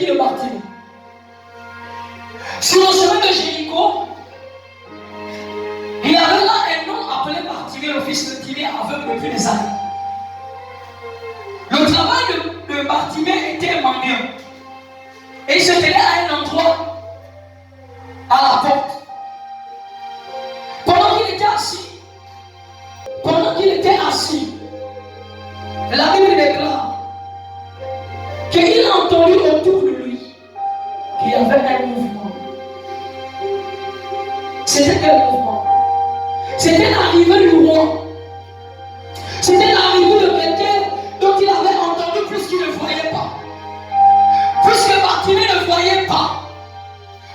de Bartimée. Sur le chemin de Jéricho, il y avait là un homme appelé Bartimée, le fils de Timée, aveugle depuis des années. Le travail de Bartimée était mendiant. Et il se tenait à un endroit, à la porte. Pendant qu'il était assis, la Bible déclare qu'il a entendu autour de lui qu'il y avait un mouvement. C'était quel mouvement? C'était l'arrivée du roi. C'était l'arrivée de quelqu'un dont il avait entendu puisqu'il ne voyait pas. Puisque Bartimée ne voyait pas.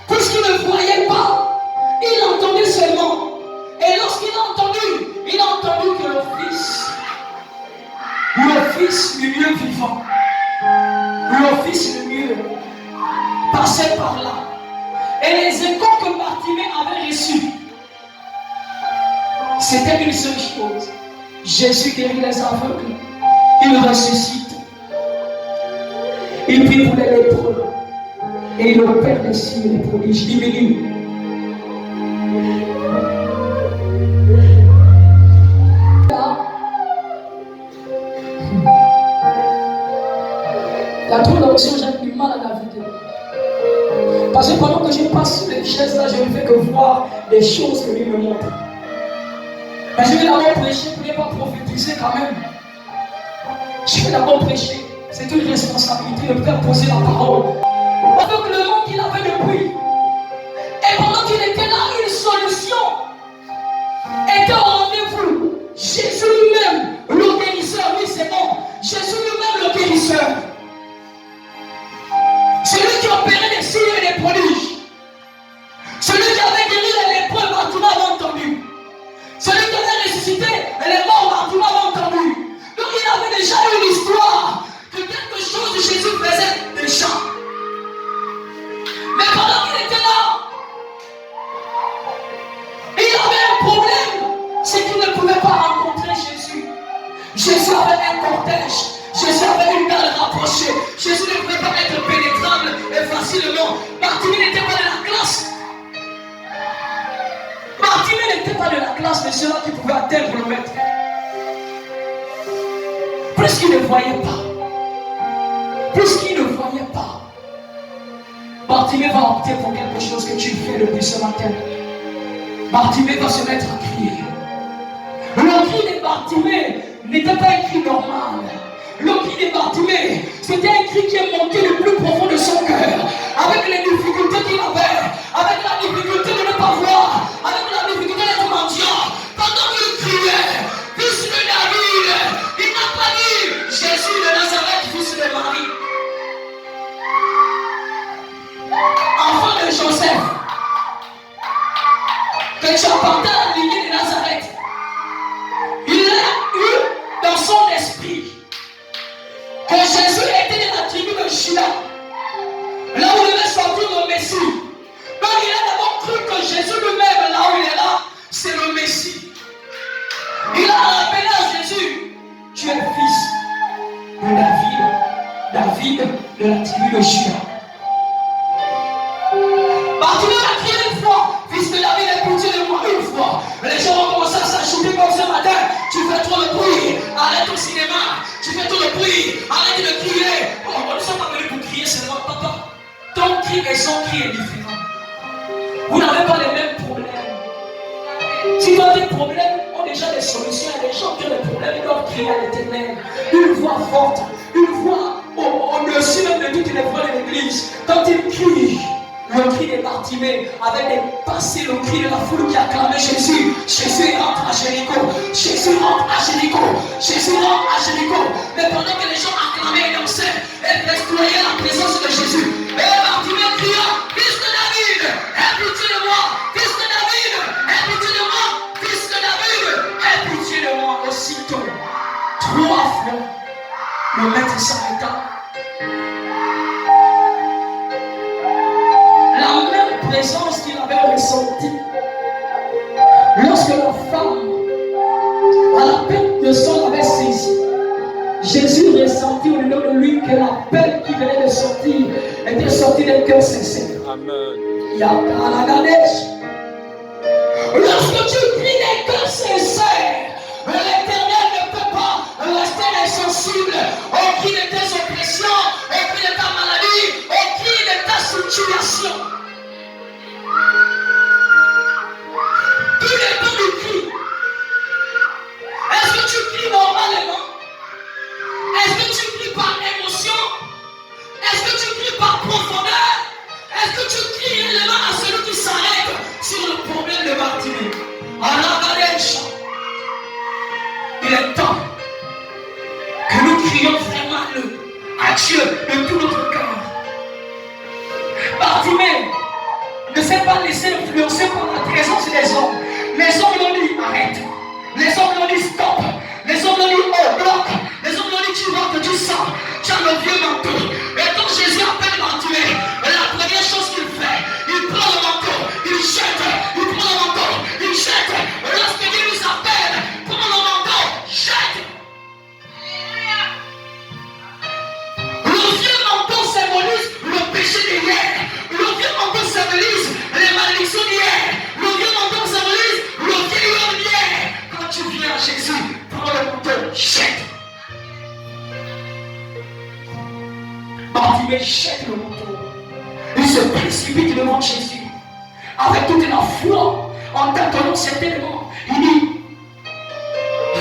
Puisqu'il ne voyait pas, il entendait seulement. Et lorsqu'il a entendu, il a entendu que le Fils du Dieu vivant, le Fils du Dieu, passait par là. Et les échos que Bartimée avait reçus, c'était une seule chose. Jésus guérit les aveugles, il ressuscite, il prie pour les lépreux, et il opère les signes et les prodiges diminuent. La traduction, j'ai du mal à la vidéo. Parce que pendant que je passe sur les chaises là, je ne fais que voir des choses que lui me montre. Mais je vais d'abord prêcher pour ne pas prophétiser quand même. Je vais d'abord prêcher. C'est une responsabilité de faire poser la parole. Avec le nom qu'il avait depuis. Et pendant qu'il était là, une solution était au rendez-vous. Jésus lui-même, le guérisseur, oui c'est bon. Jésus lui-même, le guérisseur. Celui qui opérait des signes et des prodiges. Celui qui avait guéri les lépreux, Bartimée avait entendu. Celui qui avait ressuscité les morts, Bartimée avait entendu. Donc il avait déjà une histoire que quelque chose de Jésus faisait déjà. Mais pendant qu'il était là, il avait un problème, c'est qu'il ne pouvait pas rencontrer Jésus. Jésus avait un cortège. Jésus avait une dalle rapprochée. Jésus ne pouvait pas être pénétrable et facilement. Bartimée n'était pas de la classe. Bartimée n'était pas de la classe de ceux-là qui pouvaient atteindre le maître. Puisqu'il ne voyait pas. Puisqu'il ne voyait pas. Bartimée va opter pour quelque chose que tu fais depuis ce matin. Bartimée va se mettre à crier. Le cri de Bartimée n'était pas un cri normal. Le cri de Bartimée, c'était un cri qui est monté le plus profond de son cœur, avec les difficultés qu'il avait, avec la difficulté de ne pas voir, avec la difficulté d'être mendiant. Pendant qu'il criait, fils de David, il n'a pas dit Jésus de Nazareth, fils de Marie. Enfant de Joseph, que tu appartiens à la lignée de Nazareth. Il a eu dans son esprit que Jésus était de la tribu de Juda, là où devait sortir le Messie. Donc il a d'abord cru que Jésus lui-même, là où il est là, c'est le Messie. Il a rappelé à Jésus, tu es fils de David de la tribu de Juda. Bartimée a crié une fois, fils de David, aie pitié de moi, une fois. Les gens vont commencer à s'ajouter comme ce matin. Tu fais trop de bruit, arrête au cinéma. Tu fais trop de bruit, arrête de crier. Oh, on ne sommes pas venus pour crier seulement, papa. Ton cri et son cri est différent. Vous n'avez pas les mêmes problèmes. Si dans des problèmes ont déjà des solutions, il y a des gens qui ont des problèmes, ils doivent crier à l'Éternel. Une voix forte, une voix au-dessus même de toutes les voix de l'église. Quand ils crient, le cri de Bartimée avait dépassé le cri de la foule qui acclamait Jésus. Jésus rentre à Jéricho. Jésus rentre à Jéricho. Jésus rentre à Jéricho. Mais pendant que les gens acclamaient et dansaient et festoyaient la présence de Jésus, et Bartimée cria, fils de David, aie pitié de moi. Fils de David, aie pitié de moi. Fils de David, aie pitié de moi. Aussitôt, 3 fois, le maître s'arrêta. La même présence qu'il avait ressentie lorsque la femme à la perte de sang avait saisi. Jésus ressentit au dedans de lui que l'appel qui venait de sortir était besoin d'un cœur sincère. Amen. Lorsque tu pries d'un cœur sincère, l'Éternel ne peut pas rester insensible aucune de tes oppressions, aucune de ta maladie, aucune de ta situation. Tout dépend du cri. Est-ce que tu cries normalement? Est-ce que tu cries par émotion? Est-ce que tu cries par profondeur? Est-ce que tu cries réellement à celui qui s'arrête sur le problème de Bartimée? Il est temps que nous crions vraiment à Dieu de tout notre cœur. Bartimée ne s'est pas laissé influencer par la présence des hommes. Les hommes l'ont dit arrête. Les hommes l'ont dit stop. Les hommes l'ont dit oh bloc. Les hommes l'ont dit tu vois que tu sens. Tu as le vieux manteau. Et quand Jésus appelle Bartimée, la première chose qu'il fait, il prend le manteau, il jette, il prend le manteau, il jette. Lorsque Dieu nous appelle, prends le manteau, jette. Le vieux manteau symbolise le péché d'hier. Le vieux manteau symbolise les malédictions d'hier. Le vieux manteau symbolise le vieillard d'hier. Quand tu viens à Jésus, prends le manteau, jette. Bartimée jette le manteau. Il se précipite devant Jésus. Avec toute la foi, en tâtonnant certainement, il dit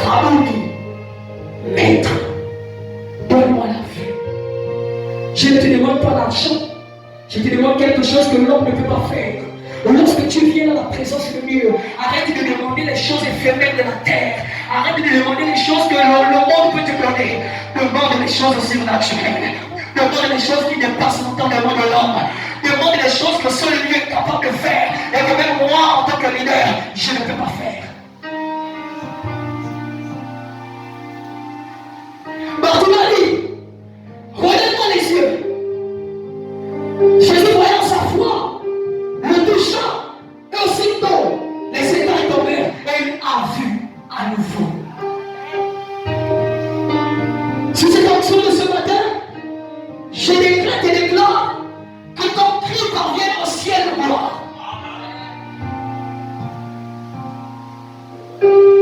Rabboni, maître, donne-moi la vue. Je ne te demande pas l'argent. Je te demande quelque chose que l'homme ne peut pas faire. Lorsque tu viens dans la présence de Dieu, arrête de demander les choses éphémères de la terre. Arrête de demander les choses que le monde peut te donner. Demande les choses surnaturelles. Demande les choses qui dépassent l'entendement de l'homme. Demande les choses que seul Dieu est capable de faire. Et que même moi, en tant que leader, je ne peux pas faire. Bartimée dit, regarde-moi les yeux. Jésus voyant sa foi, le touchant, et aussitôt, les écailles tombèrent, et il a vu à nouveau. Si c'est ton tour de ce matin, je décrète et déclare que ton cri parvienne au ciel de gloire.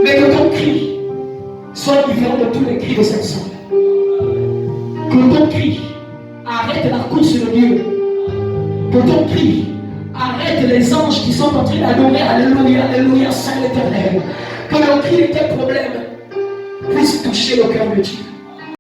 Mais que ton cri soit différent de tous les cris de cette soeur. Que ton cri arrête la course de Dieu. Que ton cri arrête les anges qui sont en train d'adorer Alléluia, Alléluia, Saint l'Éternel. Que le cri de tes problèmes puisse toucher le cœur de Dieu.